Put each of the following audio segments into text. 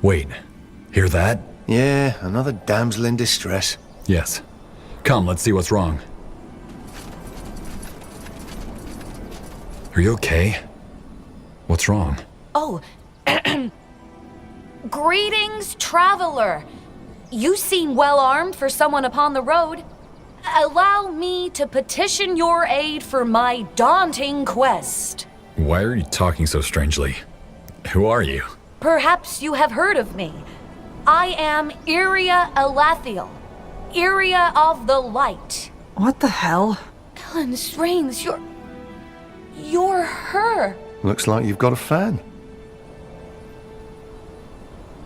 Wait, hear that? Yeah, another damsel in distress. Yes. Come, let's see what's wrong. Are you okay? What's wrong? Oh, greetings, traveler. You seem well armed for someone upon the road. Allow me to petition your aid for my daunting quest. Why are you talking so strangely? Who are you? Perhaps you have heard of me. I am Iria Elathiel, Iria of the Light. What the hell? Ellen Strains, you're her. Looks like you've got a fan.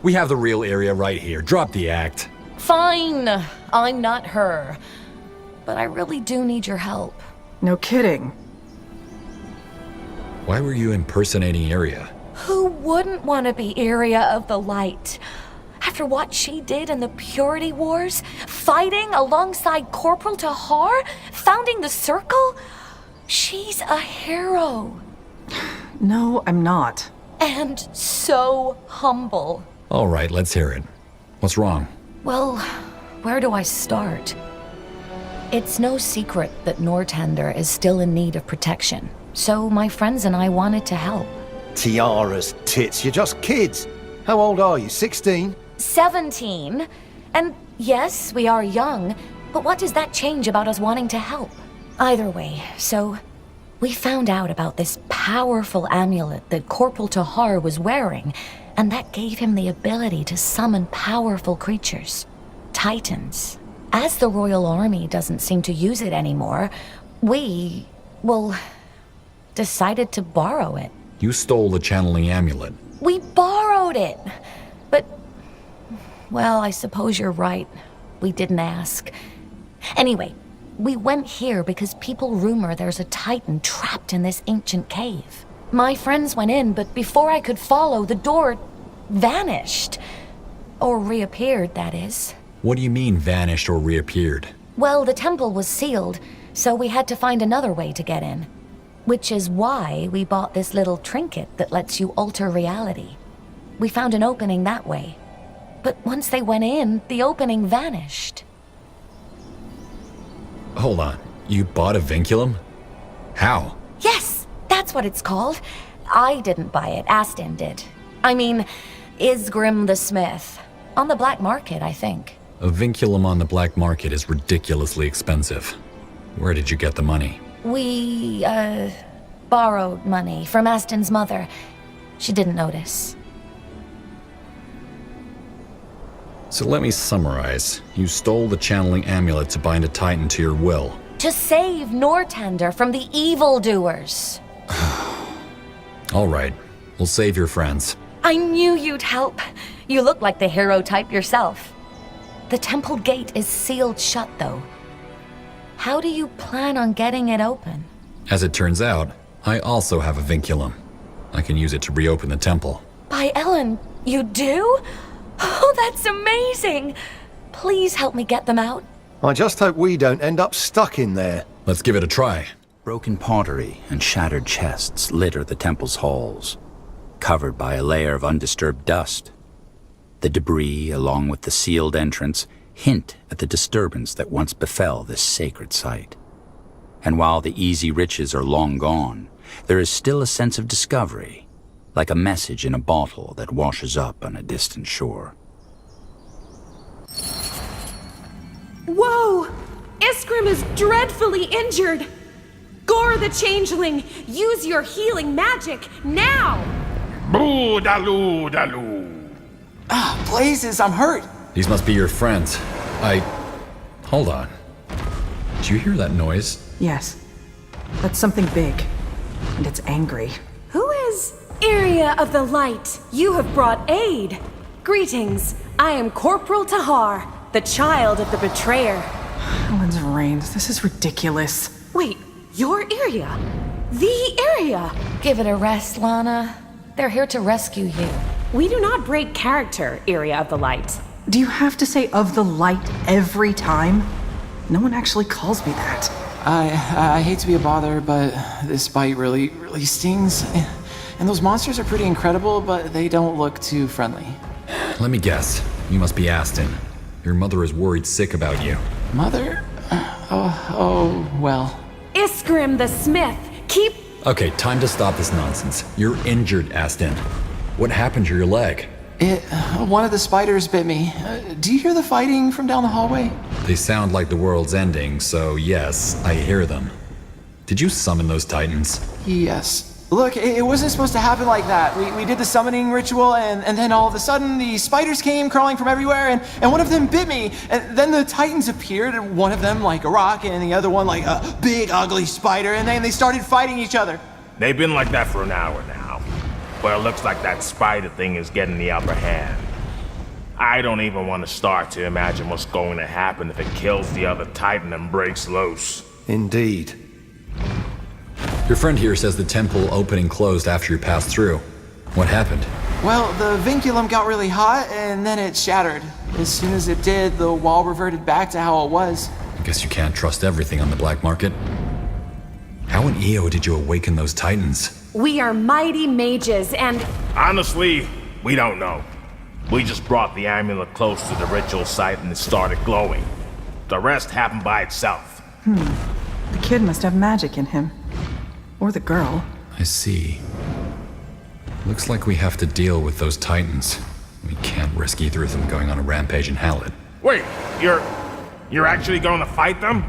We have the real area right here. Drop the act. Fine, I'm not her. But I really do need your help. No kidding. Why were you impersonating Iria? Who wouldn't want to be Iria of the Light? After what she did in the Purity Wars, fighting alongside Corporal Tahar, founding the Circle, she's a hero. No, I'm not. And so humble. All right, let's hear it. What's wrong? Well, where do I start? It's no secret that Northander is still in need of protection, so my friends and I wanted to help. Tiara's tits, you're just kids. How old are you, 16? 17. And yes, we are young, but what does that change about us wanting to help? Either way, so we found out about this powerful amulet that Corporal Tahar was wearing, and that gave him the ability to summon powerful creatures, titans. As the Royal Army doesn't seem to use it anymore, we, decided to borrow it. You stole the channeling amulet. We borrowed it! But, I suppose you're right. We didn't ask. Anyway, we went here because people rumor there's a titan trapped in this ancient cave. My friends went in, but before I could follow, the door vanished. Or reappeared, that is. What do you mean, vanished or reappeared? Well, the temple was sealed, so we had to find another way to get in. Which is why we bought this little trinket that lets you alter reality. We found an opening that way. But once they went in, the opening vanished. Hold on. You bought a vinculum? How? Yes, that's what it's called. I didn't buy it, Aston did. I mean, Isgrim the Smith. On the black market, I think. A vinculum on the black market is ridiculously expensive. Where did you get the money? We, borrowed money from Aston's mother. She didn't notice. So let me summarize. You stole the channeling amulet to bind a titan to your will. To save Northander from the evildoers. All right. We'll save your friends. I knew you'd help. You look like the hero type yourself. The temple gate is sealed shut, though. How do you plan on getting it open? As it turns out, I also have a vinculum. I can use it to reopen the temple. By Ellen, you do? Oh, that's amazing! Please help me get them out. I just hope we don't end up stuck in there. Let's give it a try. Broken pottery and shattered chests litter the temple's halls, covered by a layer of undisturbed dust. The debris, along with the sealed entrance, hint at the disturbance that once befell this sacred site. And while the easy riches are long gone, there is still a sense of discovery, like a message in a bottle that washes up on a distant shore. Whoa! Isgrim is dreadfully injured! Gore the Changeling, use your healing magic, now! Boo daloo daloo. Blazes, I'm hurt. These must be your friends. Hold on. Did you hear that noise? Yes. That's something big. And it's angry. Who is Iria of the Light? You have brought aid. Greetings, I am Corporal Tahar, the child of the betrayer. Helen's reigns. This is ridiculous. Wait, you're Iria? The Iria? Give it a rest, Lana. They're here to rescue you. We do not break character, Iria of the Light. Do you have to say of the light every time? No one actually calls me that. I hate to be a bother, but this bite really stings. And those monsters are pretty incredible, but they don't look too friendly. Let me guess. You must be Aston. Your mother is worried sick about you. Mother? Well. Iskrim the Smith, keep... Okay, time to stop this nonsense. You're injured, Aston. What happened to your leg? One of the spiders bit me. Do you hear the fighting from down the hallway? They sound like the world's ending, so yes, I hear them. Did you summon those titans? Yes. Look, it wasn't supposed to happen like that. We did the summoning ritual, and then all of a sudden, the spiders came crawling from everywhere, and one of them bit me. And then the titans appeared, and one of them like a rock, and the other one like a big, ugly spider, and then they started fighting each other. They've been like that for an hour now. Well, it looks like that spider thing is getting the upper hand. I don't even want to start to imagine what's going to happen if it kills the other titan and breaks loose. Indeed. Your friend here says the temple opened and closed after you passed through. What happened? Well, the vinculum got really hot, and then it shattered. As soon as it did, the wall reverted back to how it was. I guess you can't trust everything on the black market. How in EO did you awaken those titans? We are mighty mages, and... Honestly, we don't know. We just brought the amulet close to the ritual site and it started glowing. The rest happened by itself. The kid must have magic in him. Or the girl. I see. Looks like we have to deal with those titans. We can't risk either of them going on a rampage in Hallett. Wait, you're actually going to fight them?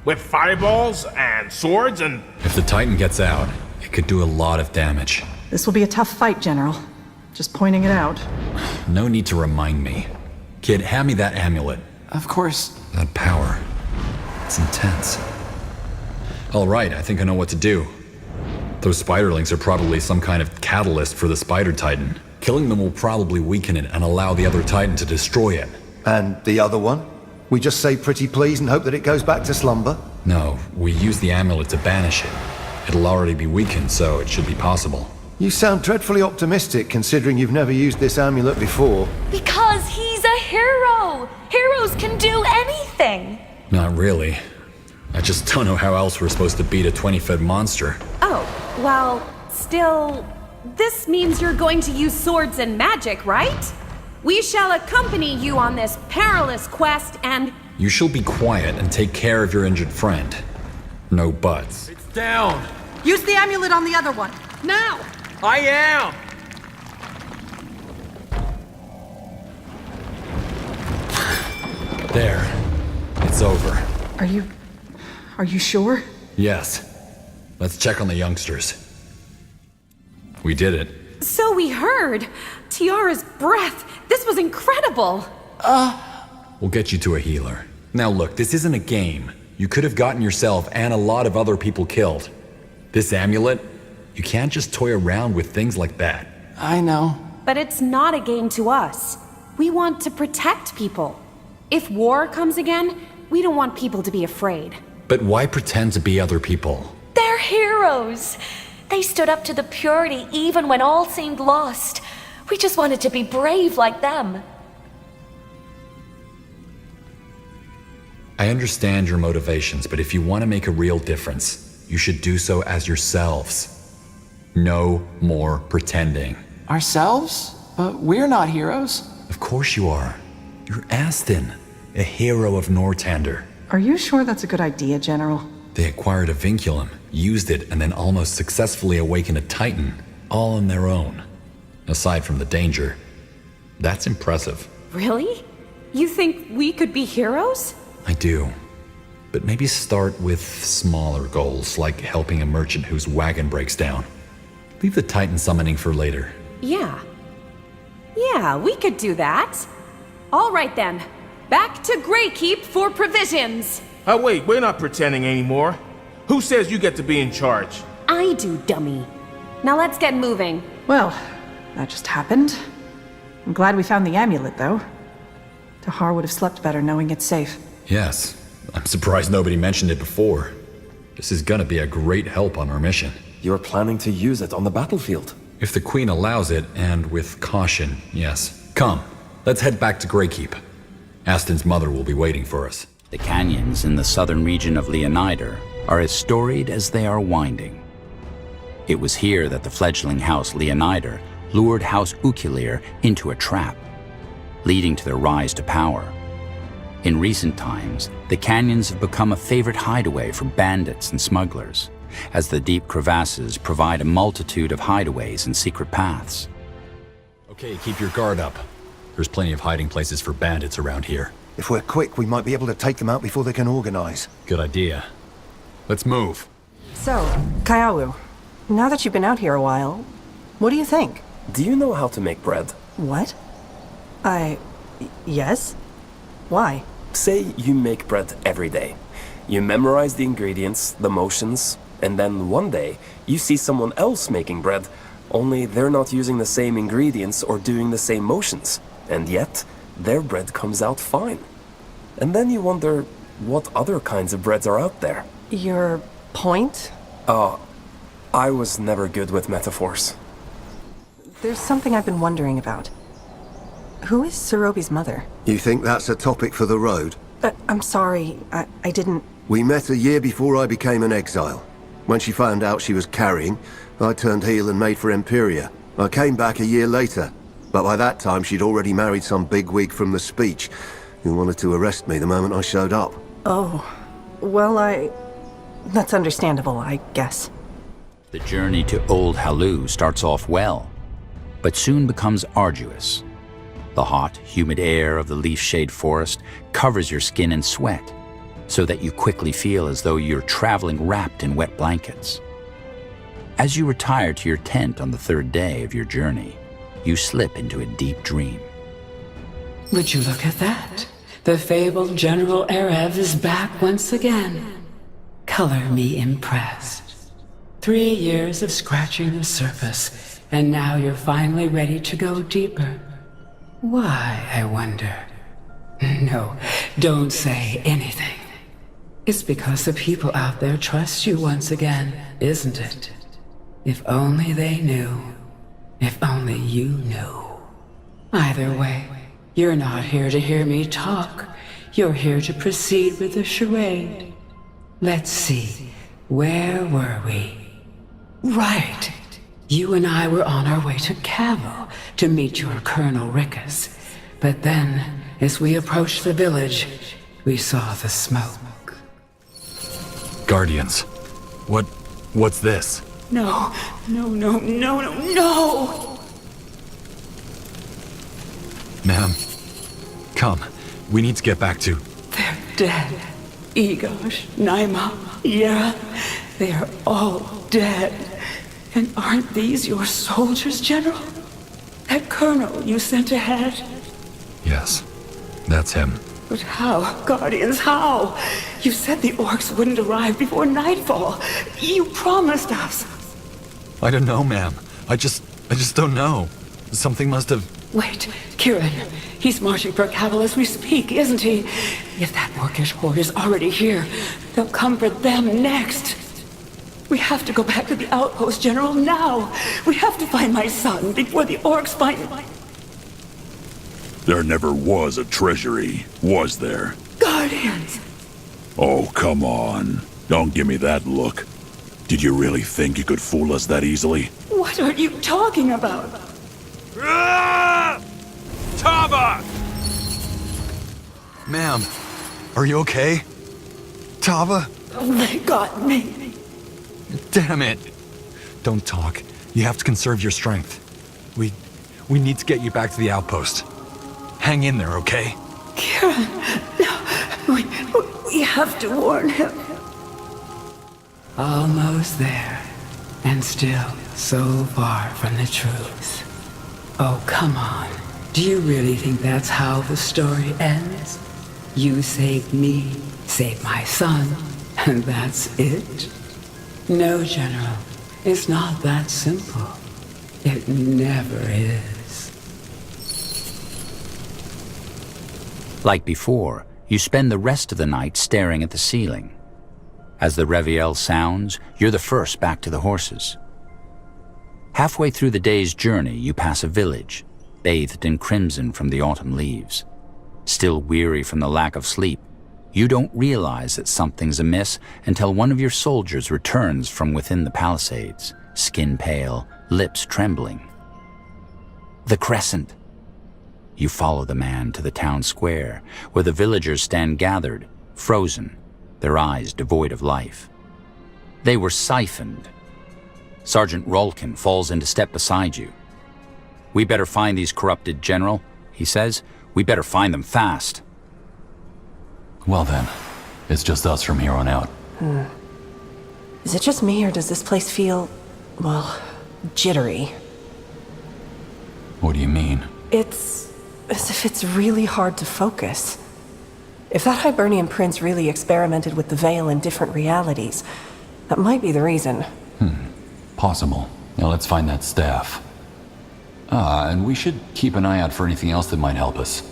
With fireballs and swords and... If the titan gets out, it could do a lot of damage. This will be a tough fight, General. Just pointing it out. No need to remind me. Kid, hand me that amulet. Of course. That power. It's intense. All right, I think I know what to do. Those spiderlings are probably some kind of catalyst for the spider titan. Killing them will probably weaken it and allow the other titan to destroy it. And the other one? We just say pretty please and hope that it goes back to slumber? No, we use the amulet to banish it. It'll already be weakened, so it should be possible. You sound dreadfully optimistic considering you've never used this amulet before. Because he's a hero! Heroes can do anything! Not really. I just don't know how else we're supposed to beat a 20-foot monster. Oh, well, still... This means you're going to use swords and magic, right? We shall accompany you on this perilous quest and... You shall be quiet and take care of your injured friend. No buts. It's down! Use the amulet on the other one. Now! I am! There. It's over. Are you sure? Yes. Let's check on the youngsters. We did it. So we heard. Tiara's breath. This was incredible. We'll get you to a healer. Now look, this isn't a game. You could have gotten yourself and a lot of other people killed. This amulet, you can't just toy around with things like that. I know. But it's not a game to us. We want to protect people. If war comes again, we don't want people to be afraid. But why pretend to be other people? They're heroes! They stood up to the purity even when all seemed lost. We just wanted to be brave like them. I understand your motivations, but if you want to make a real difference, you should do so as yourselves. No more pretending. Ourselves? But we're not heroes. Of course you are. You're Aston, a hero of Nortander. Are you sure that's a good idea, General? They acquired a vinculum, used it, and then almost successfully awakened a titan, all on their own. Aside from the danger, that's impressive. Really? You think we could be heroes? I do. But maybe start with smaller goals, like helping a merchant whose wagon breaks down. Leave the titan summoning for later. Yeah. Yeah, we could do that. All right then. Back to Greykeep for provisions. Oh wait, we're not pretending anymore. Who says you get to be in charge? I do, dummy. Now let's get moving. Well, that just happened. I'm glad we found the amulet, though. Tahar would have slept better knowing it's safe. Yes. I'm surprised nobody mentioned it before. This is gonna be a great help on our mission. You're planning to use it on the battlefield? If the Queen allows it, and with caution, yes. Come, let's head back to Greykeep. Aston's mother will be waiting for us. The canyons in the southern region of Leonider are as storied as they are winding. It was here that the fledgling House Leonider lured House Ukilir into a trap. leading to their rise to power. In recent times, the canyons have become a favorite hideaway for bandits and smugglers, as the deep crevasses provide a multitude of hideaways and secret paths. Okay, keep your guard up. There's plenty of hiding places for bandits around here. If we're quick, we might be able to take them out before they can organize. Good idea. Let's move. So, Kyawu, now that you've been out here a while, what do you think? Do you know how to make bread? What? Yes? Why? Say you make bread every day. You memorize the ingredients, the motions, and then one day you see someone else making bread, only they're not using the same ingredients or doing the same motions, and yet their bread comes out fine. And then you wonder what other kinds of breads are out there. Your point? I was never good with metaphors. There's something I've been wondering about. Who is Sarobi's mother? You think that's a topic for the road? I'm sorry, I didn't... We met a year before I became an exile. When she found out she was carrying, I turned heel and made for Imperia. I came back a year later, but by that time she'd already married some bigwig from the Speech, who wanted to arrest me the moment I showed up. Oh, well, that's understandable, I guess. The journey to Old Halu starts off well, but soon becomes arduous. The hot, humid air of the leaf-shade forest covers your skin in sweat, so that you quickly feel as though you're traveling wrapped in wet blankets. As you retire to your tent on the third day of your journey, you slip into a deep dream. Would you look at that? The fabled General Erev is back once again. Color me impressed. 3 years of scratching the surface, and now you're finally ready to go deeper. Why, I wonder? No, don't say anything. It's because the people out there trust you once again, isn't it? If only they knew. If only you knew. Either way, you're not here to hear me talk. You're here to proceed with the charade. Let's see, where were we? Right. You and I were on our way to Cavo to meet your Colonel Rickus. But then, as we approached the village, we saw the smoke. Guardians. What's this? No. Ma'am, come. We need to get back to... They're dead. Egosh, Naima, Yera, they are all dead. And aren't these your soldiers, General? That colonel you sent ahead? Yes, that's him. But how, Guardians, how? You said the orcs wouldn't arrive before nightfall. You promised us. I don't know, ma'am. I just don't know. Something must have... Wait, Kieran. He's marching for Cavil as we speak, isn't he? If that orcish horde is already here, they'll come for them next. We have to go back to the outpost, General, now. We have to find my son before the orcs find... There never was a treasury, was there? Guardians! Oh, come on. Don't give me that look. Did you really think you could fool us that easily? What are you talking about? Tava! Ma'am, are you okay? Tava? They got me. Damn it! Don't talk. You have to conserve your strength. We need to get you back to the outpost. Hang in there, okay? Kieran, no, we have to warn him. Almost there, and still so far from the truth. Oh, come on. Do you really think that's how the story ends? You saved me, saved my son, and that's it? No, General. It's not that simple. It never is. Like before, you spend the rest of the night staring at the ceiling. As the reveille sounds, you're the first back to the horses. Halfway through the day's journey, you pass a village, bathed in crimson from the autumn leaves. Still weary from the lack of sleep, you don't realize that something's amiss until one of your soldiers returns from within the palisades, skin pale, lips trembling. The Crescent. You follow the man to the town square, where the villagers stand gathered, frozen, their eyes devoid of life. They were siphoned. Sergeant Rolkin falls into step beside you. "We better find these corrupted, General," he says. "We better find them fast." Well then, it's just us from here on out. Is it just me, or does this place feel, well, jittery? What do you mean? It's as if it's really hard to focus. If that Hibernian prince really experimented with the veil in different realities, that might be the reason. Possible. Now let's find that staff. And we should keep an eye out for anything else that might help us.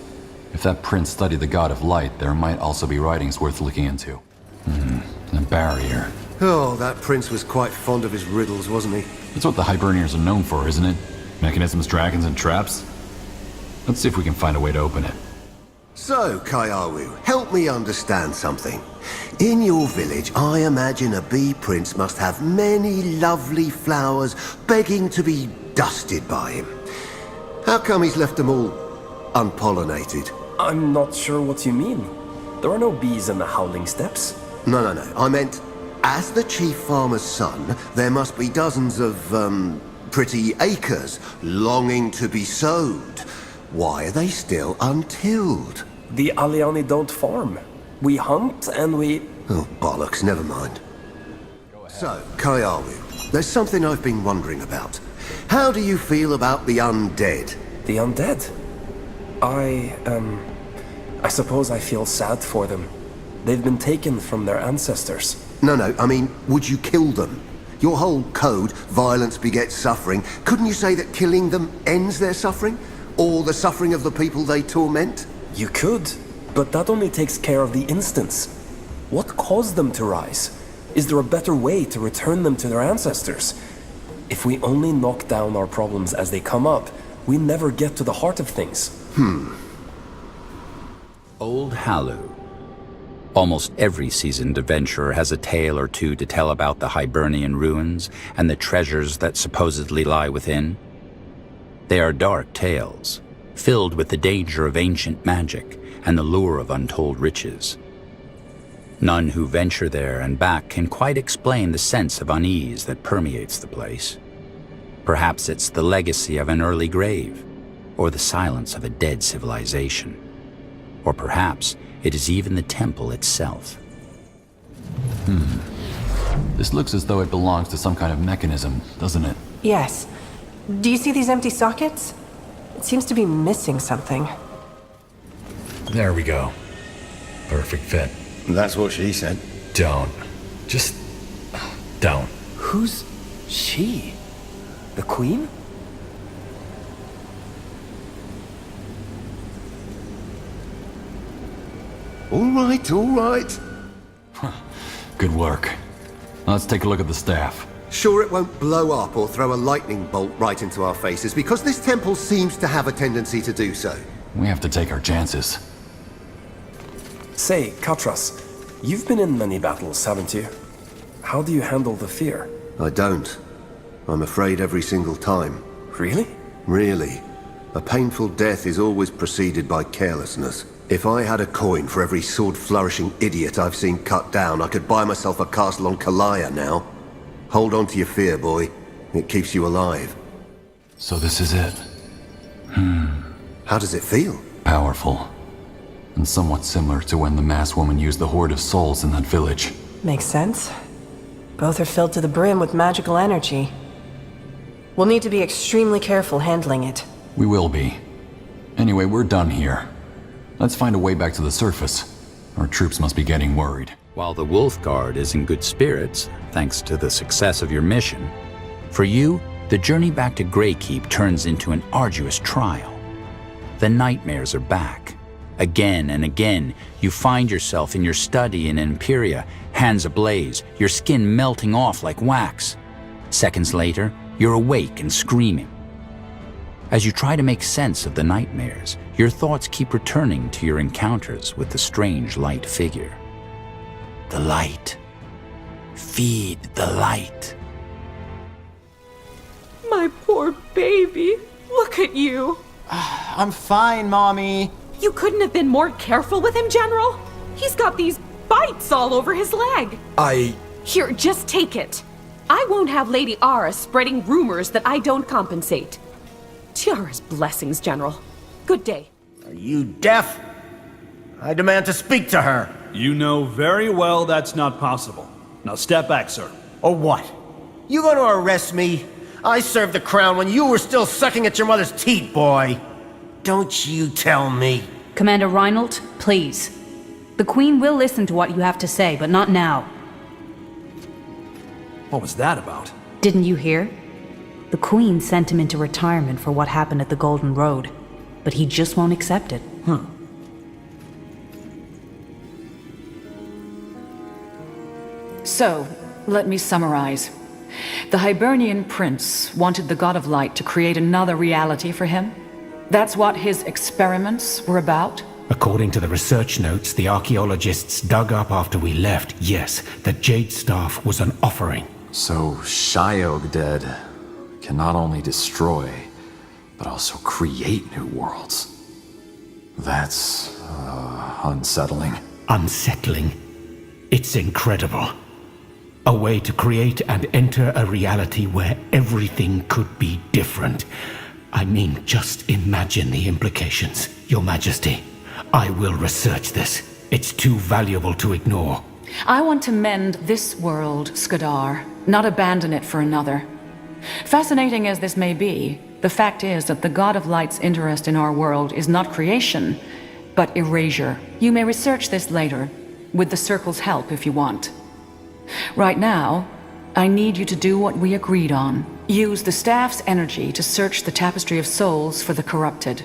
If that prince studied the god of light, there might also be writings worth looking into. A barrier. Oh, that prince was quite fond of his riddles, wasn't he? That's what the Hibernians are known for, isn't it? Mechanisms, dragons, and traps? Let's see if we can find a way to open it. So, Kaiawu, help me understand something. In your village, I imagine a bee prince must have many lovely flowers begging to be dusted by him. How come he's left them all unpollinated? I'm not sure what you mean. There are no bees in the Howling Steppes. No. I meant, as the chief farmer's son, there must be dozens of, pretty acres longing to be sowed. Why are they still untilled? The Aliani don't farm. We hunt and we... Oh, bollocks, never mind. So, Kaiawu, there's something I've been wondering about. How do you feel about the undead? The undead? I suppose I feel sad for them. They've been taken from their ancestors. No, I mean, would you kill them? Your whole code, violence begets suffering, couldn't you say that killing them ends their suffering? Or the suffering of the people they torment? You could, but that only takes care of the instance. What caused them to rise? Is there a better way to return them to their ancestors? If we only knock down our problems as they come up, we never get to the heart of things. Old Halu. Almost every seasoned adventurer has a tale or two to tell about the Hibernian ruins and the treasures that supposedly lie within. They are dark tales, filled with the danger of ancient magic and the lure of untold riches. None who venture there and back can quite explain the sense of unease that permeates the place. Perhaps it's the legacy of an early grave, or the silence of a dead civilization. Or perhaps it is even the temple itself. This looks as though it belongs to some kind of mechanism, doesn't it? Yes. Do you see these empty sockets? It seems to be missing something. There we go. Perfect fit. That's what she said. Don't. Just... don't. Who's she? The queen? All right. Good work. Let's take a look at the staff. Sure it won't blow up or throw a lightning bolt right into our faces, because this temple seems to have a tendency to do so. We have to take our chances. Say, Katras, you've been in many battles, haven't you? How do you handle the fear? I don't. I'm afraid every single time. Really? Really. A painful death is always preceded by carelessness. If I had a coin for every sword-flourishing idiot I've seen cut down, I could buy myself a castle on Kalaya now. Hold on to your fear, boy. It keeps you alive. So this is it. How does it feel? Powerful. And somewhat similar to when the masked woman used the Horde of Souls in that village. Makes sense. Both are filled to the brim with magical energy. We'll need to be extremely careful handling it. We will be. Anyway, we're done here. Let's find a way back to the surface. Our troops must be getting worried. While the Wolf Guard is in good spirits, thanks to the success of your mission, for you, the journey back to Greykeep turns into an arduous trial. The nightmares are back. Again and again, you find yourself in your study in Imperia, hands ablaze, your skin melting off like wax. Seconds later, you're awake and screaming. As you try to make sense of the nightmares, your thoughts keep returning to your encounters with the strange light figure. The light. Feed the light. My poor baby. Look at you. I'm fine, Mommy. You couldn't have been more careful with him, General? He's got these bites all over his leg. Here, just take it. I won't have Lady Ara spreading rumors that I don't compensate. Tiara's blessings, General. Good day. Are you deaf? I demand to speak to her. You know very well that's not possible. Now step back, sir. Or what? You gonna arrest me? I served the crown when you were still sucking at your mother's teat, boy. Don't you tell me. Commander Reinhold, please. The Queen will listen to what you have to say, but not now. What was that about? Didn't you hear? The Queen sent him into retirement for what happened at the Golden Road, but he just won't accept it. So, let me summarize. The Hibernian prince wanted the God of Light to create another reality for him? That's what his experiments were about? According to the research notes the archaeologists dug up after we left, yes, the Jade Staff was an offering. So Shiog dead can not only destroy, but also create new worlds. That's unsettling. Unsettling? It's incredible. A way to create and enter a reality where everything could be different. I mean, just imagine the implications, Your Majesty. I will research this. It's too valuable to ignore. I want to mend this world, Skadar, not abandon it for another. Fascinating as this may be, the fact is that the God of Light's interest in our world is not creation, but erasure. You may research this later, with the Circle's help if you want. Right now, I need you to do what we agreed on. Use the staff's energy to search the Tapestry of Souls for the corrupted.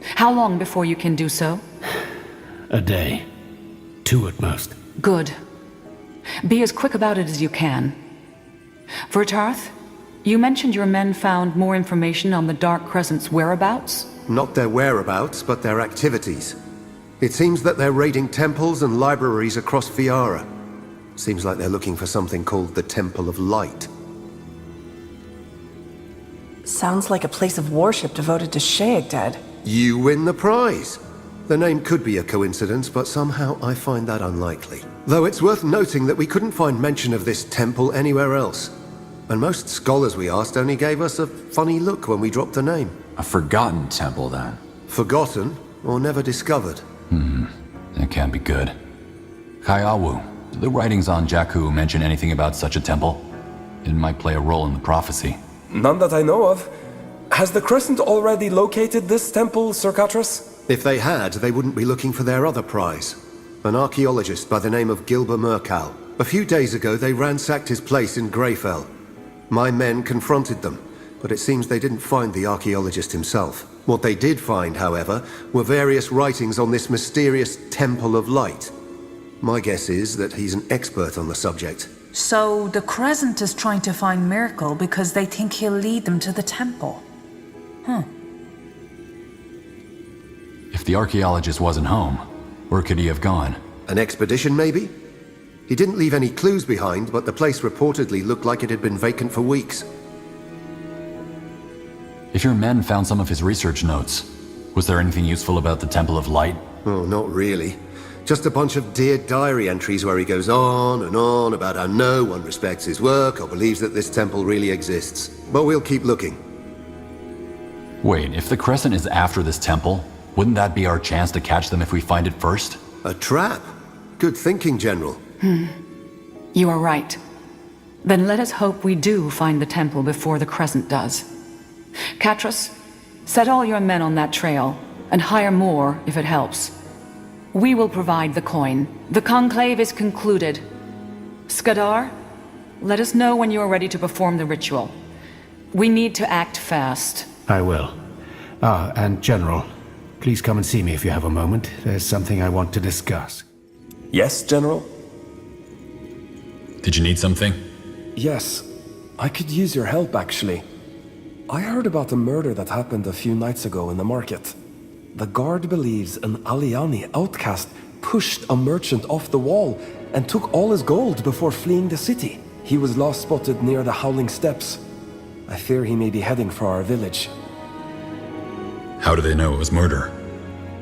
How long before you can do so? A day. 2 at most. Good. Be as quick about it as you can. Vertarth, you mentioned your men found more information on the Dark Crescent's whereabouts? Not their whereabouts, but their activities. It seems that they're raiding temples and libraries across Fiara. Seems like they're looking for something called the Temple of Light. Sounds like a place of worship devoted to Sheikdad. You win the prize! The name could be a coincidence, but somehow I find that unlikely. Though it's worth noting that we couldn't find mention of this temple anywhere else. And most scholars we asked only gave us a funny look when we dropped the name. A forgotten temple, then. Forgotten, or never discovered. That can't be good. Kaiawu, do the writings on Jakku mention anything about such a temple? It might play a role in the prophecy. None that I know of. Has the Crescent already located this temple, Sir Catras? If they had, they wouldn't be looking for their other prize. An archaeologist by the name of Gilber Mercal. A few days ago, they ransacked his place in Greyfell. My men confronted them, but it seems they didn't find the archaeologist himself. What they did find, however, were various writings on this mysterious Temple of Light. My guess is that he's an expert on the subject. So the Crescent is trying to find Miracle because they think he'll lead them to the temple. If the archaeologist wasn't home, where could he have gone? An expedition, maybe? He didn't leave any clues behind, but the place reportedly looked like it had been vacant for weeks. If your men found some of his research notes, was there anything useful about the Temple of Light? Oh, not really. Just a bunch of Dear Diary entries where he goes on and on about how no one respects his work or believes that this temple really exists. But we'll keep looking. Wait, if the Crescent is after this temple, wouldn't that be our chance to catch them if we find it first? A trap? Good thinking, General. You are right. Then let us hope we do find the temple before the Crescent does. Catras, set all your men on that trail, and hire more if it helps. We will provide the coin. The conclave is concluded. Skadar, let us know when you are ready to perform the ritual. We need to act fast. I will. And General, please come and see me if you have a moment. There's something I want to discuss. Yes, General? Did you need something? Yes. I could use your help, actually. I heard about a murder that happened a few nights ago in the market. The guard believes an Aliani outcast pushed a merchant off the wall and took all his gold before fleeing the city. He was last spotted near the Howling Steps. I fear he may be heading for our village. How do they know it was murder?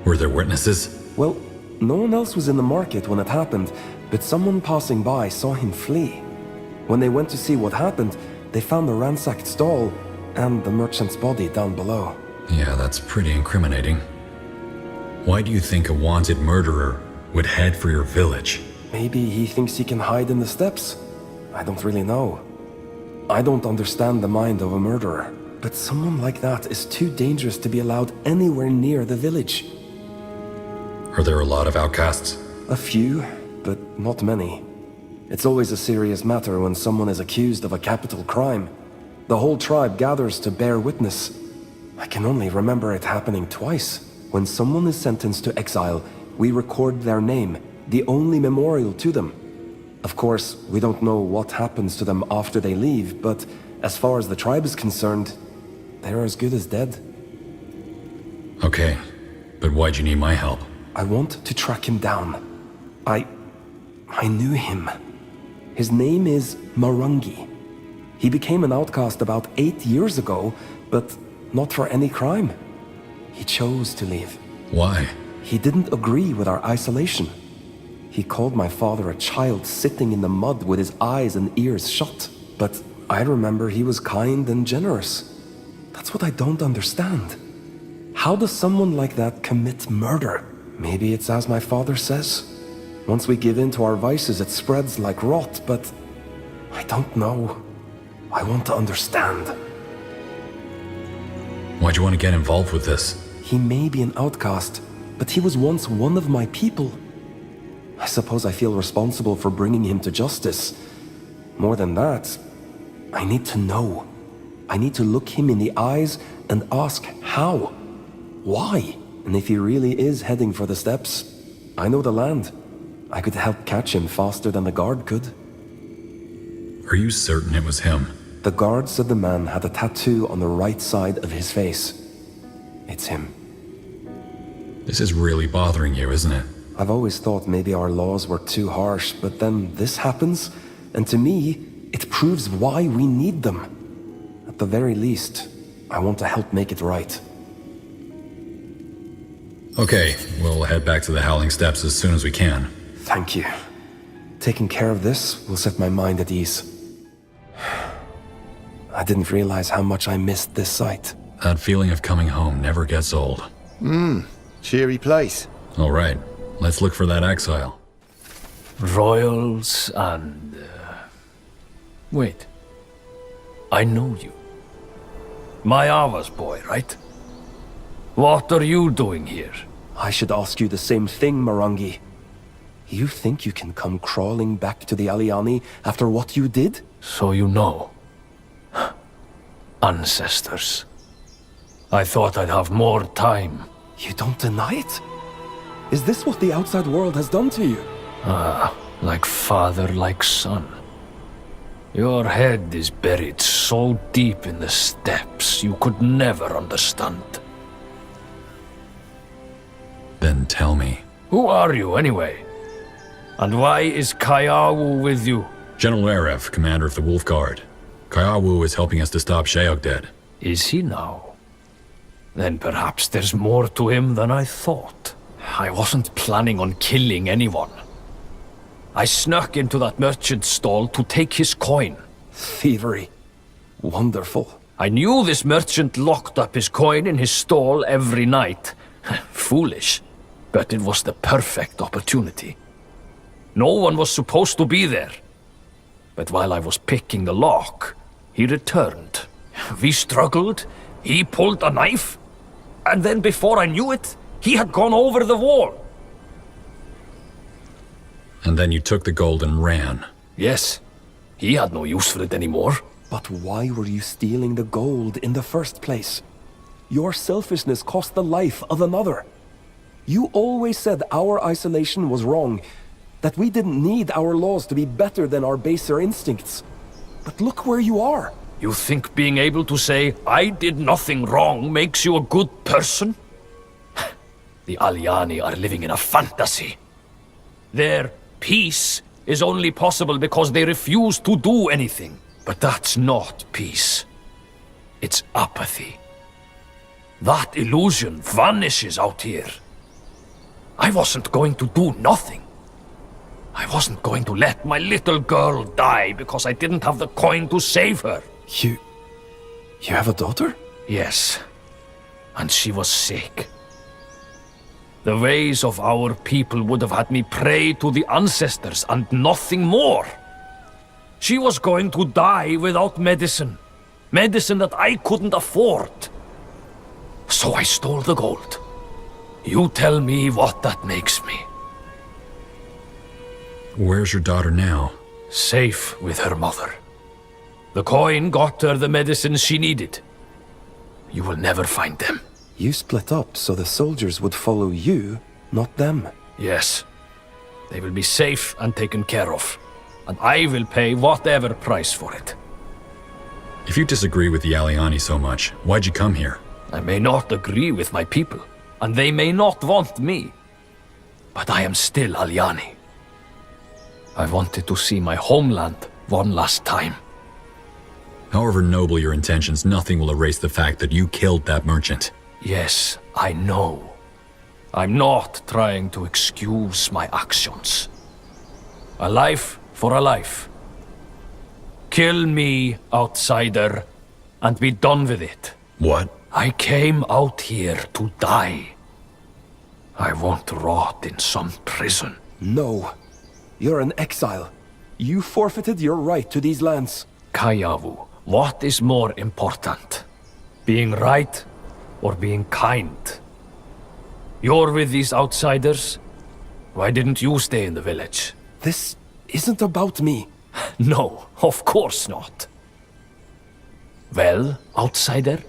Were there witnesses? Well, no one else was in the market when it happened, but someone passing by saw him flee. When they went to see what happened, they found the ransacked stall and the merchant's body down below. Yeah, that's pretty incriminating. Why do you think a wanted murderer would head for your village? Maybe he thinks he can hide in the steppes. I don't really know. I don't understand the mind of a murderer, but someone like that is too dangerous to be allowed anywhere near the village. Are there a lot of outcasts? A few, but not many. It's always a serious matter when someone is accused of a capital crime. The whole tribe gathers to bear witness. I can only remember it happening twice. When someone is sentenced to exile, we record their name, the only memorial to them. Of course, we don't know what happens to them after they leave, but as far as the tribe is concerned, they're as good as dead. Okay, but why'd you need my help? I want to track him down. I knew him. His name is Marungi. He became an outcast about 8 years ago, but not for any crime. He chose to leave. Why? He didn't agree with our isolation. He called my father a child sitting in the mud with his eyes and ears shut. But I remember he was kind and generous. That's what I don't understand. How does someone like that commit murder? Maybe it's as my father says. Once we give in to our vices, it spreads like rot, but I don't know. I want to understand. Why'd you want to get involved with this? He may be an outcast, but he was once one of my people. I suppose I feel responsible for bringing him to justice. More than that, I need to know. I need to look him in the eyes and ask how. Why? And if he really is heading for the steppes, I know the land. I could help catch him faster than the guard could. Are you certain it was him? The guard said the man had a tattoo on the right side of his face. It's him. This is really bothering you, isn't it? I've always thought maybe our laws were too harsh, but then this happens, and to me, it proves why we need them. At the very least, I want to help make it right. Okay, we'll head back to the Howling Steppes as soon as we can. Thank you. Taking care of this will set my mind at ease. I didn't realize how much I missed this site. That feeling of coming home never gets old. Cheery place. All right, let's look for that exile. Royals and... Wait. I know you. My Ava's boy, right? What are you doing here? I should ask you the same thing, Marungi. You think you can come crawling back to the Aliani after what you did? So you know. Ancestors. I thought I'd have more time. You don't deny it? Is this what the outside world has done to you? Like father, like son. Your head is buried so deep in the steppes, you could never understand. Then tell me. Who are you, anyway? And why is Kaiawu with you? General Erev, commander of the Wolf Guard. Kaiawu is helping us to stop Sheogded. Is he now? Then perhaps there's more to him than I thought. I wasn't planning on killing anyone. I snuck into that merchant's stall to take his coin. Thievery. Wonderful. I knew this merchant locked up his coin in his stall every night. Foolish, but it was the perfect opportunity. No one was supposed to be there. But while I was picking the lock, he returned. We struggled, he pulled a knife, and then before I knew it, he had gone over the wall. And then you took the gold and ran. Yes, he had no use for it anymore. But why were you stealing the gold in the first place? Your selfishness cost the life of another. You always said our isolation was wrong, that we didn't need our laws to be better than our baser instincts. But look where you are. You think being able to say, I did nothing wrong, makes you a good person? The Aliani are living in a fantasy. Their peace is only possible because they refuse to do anything. But that's not peace. It's apathy. That illusion vanishes out here. I wasn't going to do nothing. I wasn't going to let my little girl die because I didn't have the coin to save her. You have a daughter? Yes. And she was sick. The ways of our people would have had me pray to the ancestors and nothing more. She was going to die without medicine. Medicine that I couldn't afford. So I stole the gold. You tell me what that makes me. Where's your daughter now? Safe with her mother. The coin got her the medicine she needed. You will never find them. You split up so the soldiers would follow you, not them. Yes. They will be safe and taken care of. And I will pay whatever price for it. If you disagree with the Aliani so much, why'd you come here? I may not agree with my people, and they may not want me. But I am still Aliani. I wanted to see my homeland one last time. However noble your intentions, nothing will erase the fact that you killed that merchant. Yes, I know. I'm not trying to excuse my actions. A life for a life. Kill me, outsider, and be done with it. What? I came out here to die. I won't rot in some prison. No. You're an exile. You forfeited your right to these lands. Kayavu, what is more important? Being right or being kind? You're with these outsiders? Why didn't you stay in the village? This isn't about me. No, of course not. Well, outsider?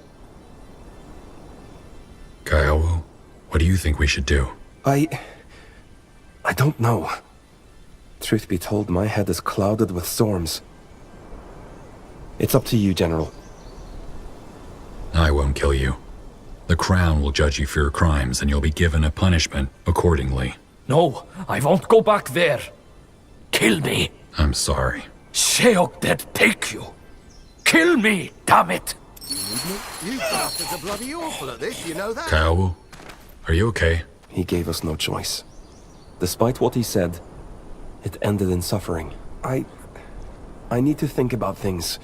Kyowu, what do you think we should do? I don't know. Truth be told, my head is clouded with storms. It's up to you, General. I won't kill you. The Crown will judge you for your crimes, and you'll be given a punishment accordingly. No, I won't go back there. Kill me. I'm sorry. Sheok dead take you. Kill me, damn it. You bastards are bloody awful at this, you know that? Kyowu, are you okay? He gave us no choice. Despite what he said, it ended in suffering. I need to think about things.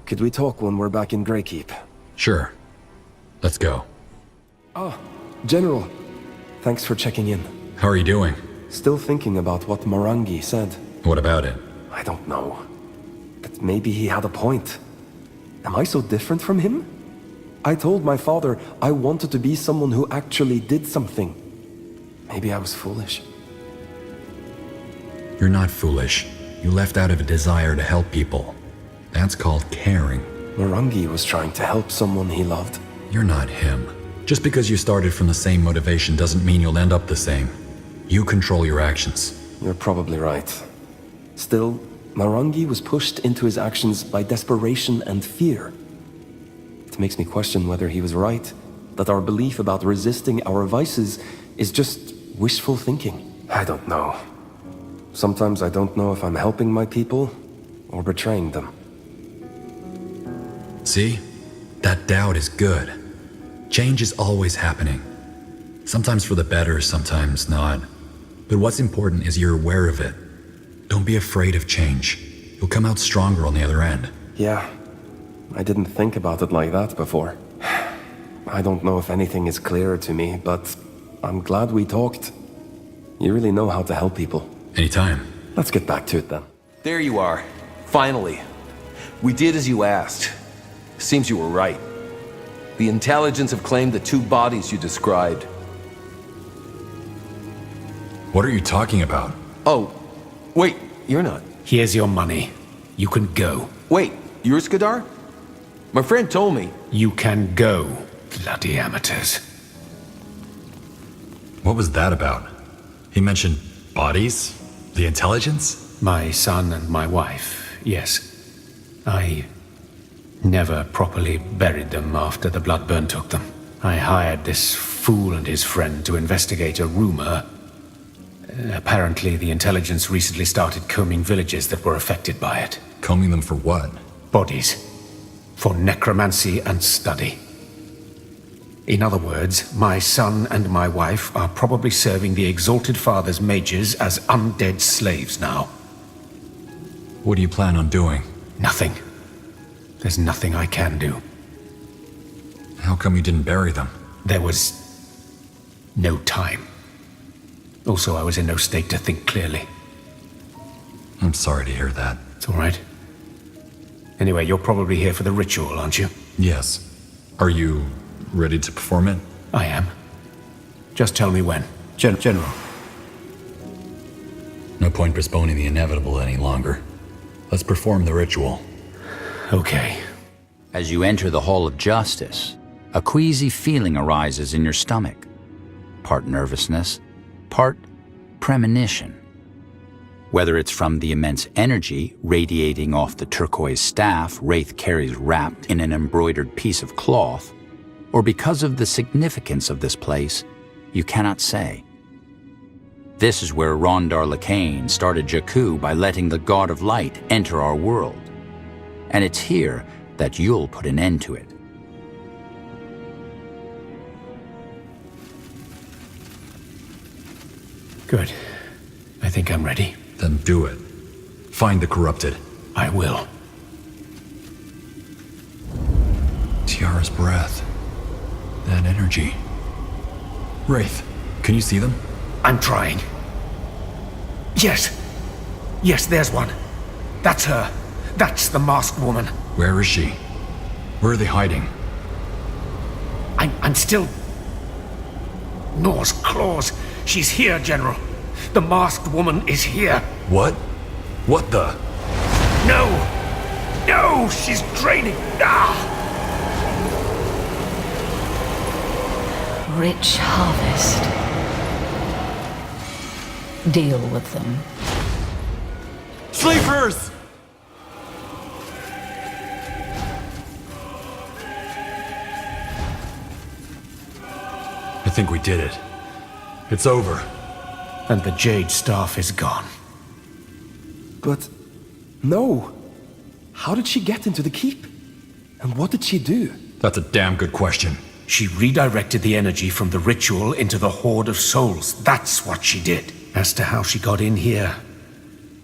Could we talk when we're back in Greykeep? Sure. Let's go. Ah, General. Thanks for checking in. How are you doing? Still thinking about what Morangi said. What about it? I don't know. But maybe he had a point. Am I so different from him? I told my father I wanted to be someone who actually did something. Maybe I was foolish. You're not foolish. You left out of a desire to help people. That's called caring. Morangi was trying to help someone he loved. You're not him. Just because you started from the same motivation doesn't mean you'll end up the same. You control your actions. You're probably right. Still, Morangi was pushed into his actions by desperation and fear. It makes me question whether he was right, that our belief about resisting our vices is just wishful thinking. I don't know. Sometimes I don't know if I'm helping my people or betraying them. See? That doubt is good. Change is always happening. Sometimes for the better, sometimes not. But what's important is you're aware of it. Don't be afraid of change. You'll come out stronger on the other end. Yeah, I didn't think about it like that before. I don't know if anything is clearer to me, but I'm glad we talked. You really know how to help people. Anytime. Let's get back to it then. There you are. Finally. We did as you asked. Seems you were right. The intelligence have claimed the 2 bodies you described. What are you talking about? Oh, wait, you're not. Here's your money. You can go. Wait, you're Skadar? My friend told me. You can go, bloody amateurs. What was that about? He mentioned bodies? The intelligence? My son and my wife, yes. I never properly buried them after the Bloodburn took them. I hired this fool and his friend to investigate a rumor. Apparently, the intelligence recently started combing villages that were affected by it. Combing them for what? Bodies. For necromancy and study. In other words, my son and my wife are probably serving the Exalted Father's mages as undead slaves now. What do you plan on doing? Nothing. There's nothing I can do. How come you didn't bury them? There was no time. Also, I was in no state to think clearly. I'm sorry to hear that. It's all right. Anyway, you're probably here for the ritual, aren't you? Yes. Are you ready to perform it? I am. Just tell me when. General. No point postponing the inevitable any longer. Let's perform the ritual. Okay. As you enter the Hall of Justice, a queasy feeling arises in your stomach. Part nervousness, part premonition. Whether it's from the immense energy radiating off the turquoise staff Wraith carries wrapped in an embroidered piece of cloth, or because of the significance of this place, you cannot say. This is where Rondar Lacane started Jakku by letting the God of Light enter our world. And it's here that you'll put an end to it. Good. I think I'm ready. Then do it. Find the corrupted. I will. Tiara's breath. That energy. Wraith, can you see them? I'm trying. Yes. Yes, there's one. That's her. That's the masked woman. Where is she? Where are they hiding? I'm still... Nor's claws. She's here, General. The masked woman is here. What? What the? No! No! She's draining. Ah! Rich harvest. Deal with them. Sleepers! I think we did it. It's over. And the Jade Staff is gone. But... no. How did she get into the keep? And what did she do? That's a damn good question. She redirected the energy from the ritual into the Horde of Souls. That's what she did. As to how she got in here,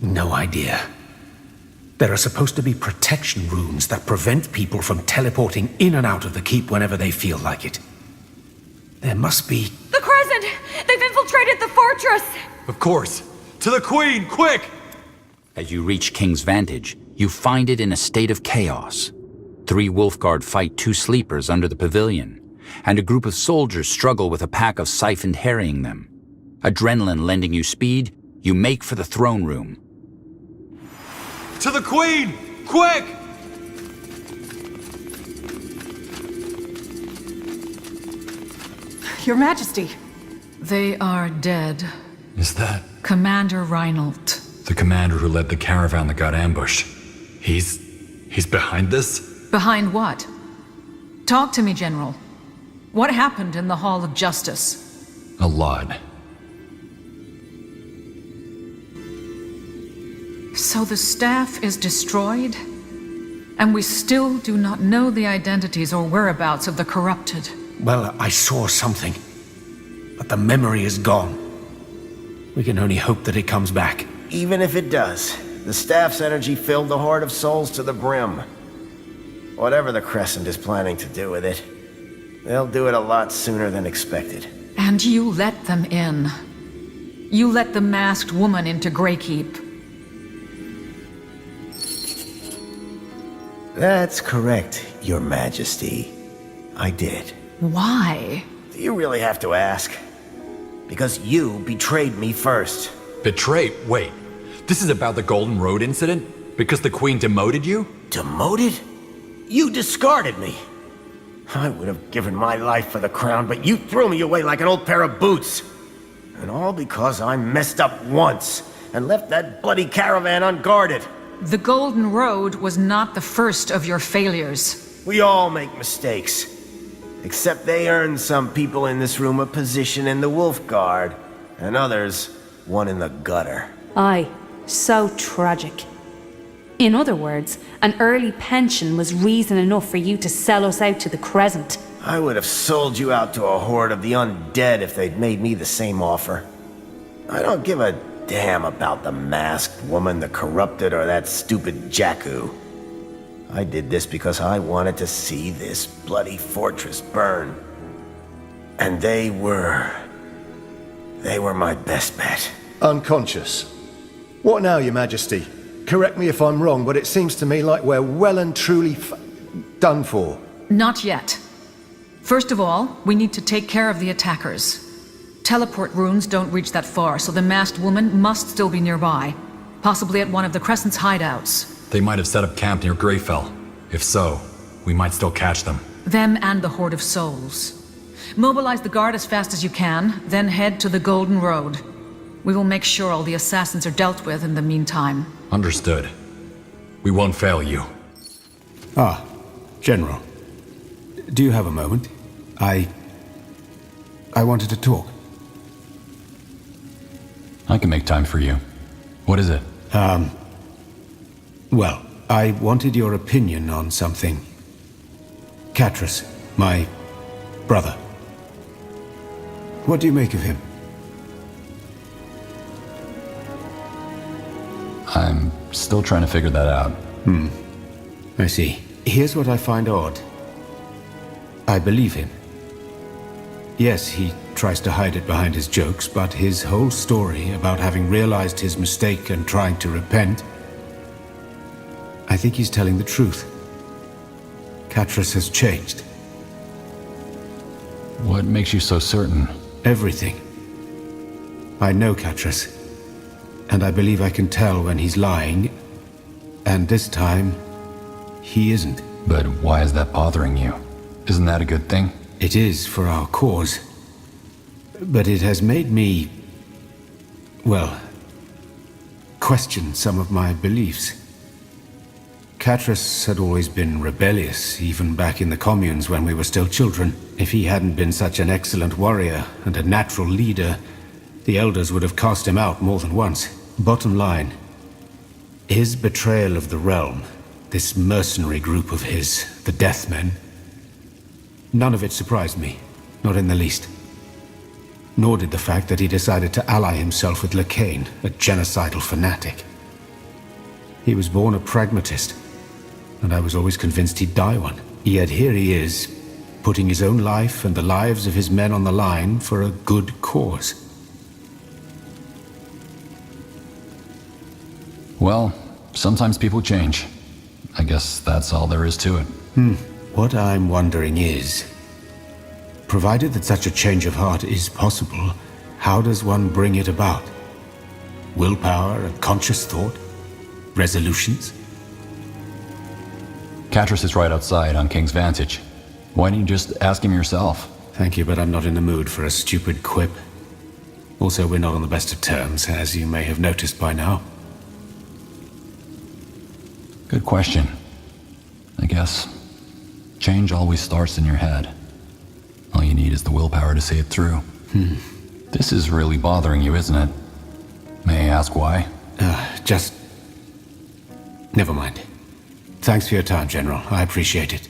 no idea. There are supposed to be protection runes that prevent people from teleporting in and out of the keep whenever they feel like it. There must be... The Crescent! They've infiltrated the fortress! Of course. To the Queen, quick! As you reach King's Vantage, you find it in a state of chaos. 3 Wolfguard fight 2 sleepers under the pavilion, and a group of soldiers struggle with a pack of siphoned harrying them. Adrenaline lending you speed, you make for the throne room. To the Queen! Quick! Your Majesty. They are dead. Is that... Commander Reinhold. the commander who led the caravan that got ambushed? He's behind this? Behind what? Talk to me, General. What happened in the Hall of Justice? A lot. So the staff is destroyed? And we still do not know the identities or whereabouts of the corrupted? Well, I saw something. But the memory is gone. We can only hope that it comes back. Even if it does, the staff's energy filled the Horde of Souls to the brim. Whatever the Crescent is planning to do with it, they'll do it a lot sooner than expected. And you let them in. You let the masked woman into Greykeep. That's correct, Your Majesty. I did. Why? Do you really have to ask? Because you betrayed me first. Betrayed? Wait. This is about the Golden Road incident? Because the Queen demoted you? Demoted? You discarded me. I would have given my life for the crown, but you threw me away like an old pair of boots. And all because I messed up once and left that bloody caravan unguarded. The Golden Road was not the first of your failures. We all make mistakes. Except they earned some people in this room a position in the Wolf Guard, and others one in the gutter. Aye, so tragic. In other words, an early pension was reason enough for you to sell us out to the Crescent. I would have sold you out to a horde of the undead if they'd made me the same offer. I don't give a damn about the masked woman, the corrupted, or that stupid Jakku. I did this because I wanted to see this bloody fortress burn. And they were my best bet. Unconscious. What now, Your Majesty? Correct me if I'm wrong, but it seems to me like we're well and truly done for. Not yet. First of all, we need to take care of the attackers. Teleport runes don't reach that far, so the masked woman must still be nearby. Possibly at one of the Crescent's hideouts. They might have set up camp near Greyfell. If so, we might still catch them. Them and the Horde of Souls. Mobilize the guard as fast as you can, then head to the Golden Road. We will make sure all the assassins are dealt with in the meantime. Understood. We won't fail you. Ah, General. Do you have a moment? I wanted to talk. I can make time for you. What is it? Well, I wanted your opinion on something. Catras, my brother. What do you make of him? I'm still trying to figure that out. I see. Here's what I find odd. I believe him. Yes, he tries to hide it behind his jokes, but his whole story about having realized his mistake and trying to repent, I think he's telling the truth. Catras has changed. What makes you so certain? Everything. I know Catras, and I believe I can tell when he's lying, and this time, he isn't. But why is that bothering you? Isn't that a good thing? It is for our cause. But it has made me, well, question some of my beliefs. Catras had always been rebellious, even back in the communes when we were still children. If he hadn't been such an excellent warrior and a natural leader, the elders would have cast him out more than once. Bottom line, his betrayal of the realm, this mercenary group of his, the Deathmen, none of it surprised me, not in the least. Nor did the fact that he decided to ally himself with Lacane, a genocidal fanatic. He was born a pragmatist, and I was always convinced he'd die one. Yet here he is, putting his own life and the lives of his men on the line for a good cause. Well, sometimes people change. I guess that's all there is to it. What I'm wondering is, provided that such a change of heart is possible, how does one bring it about? Willpower and conscious thought? Resolutions? Catras is right outside on King's Vantage. Why don't you just ask him yourself? Thank you, but I'm not in the mood for a stupid quip. Also, we're not on the best of terms, as you may have noticed by now. Good question. I guess change always starts in your head. All you need is the willpower to see it through. This is really bothering you, isn't it? May I ask why? Never mind. Thanks for your time, General. I appreciate it.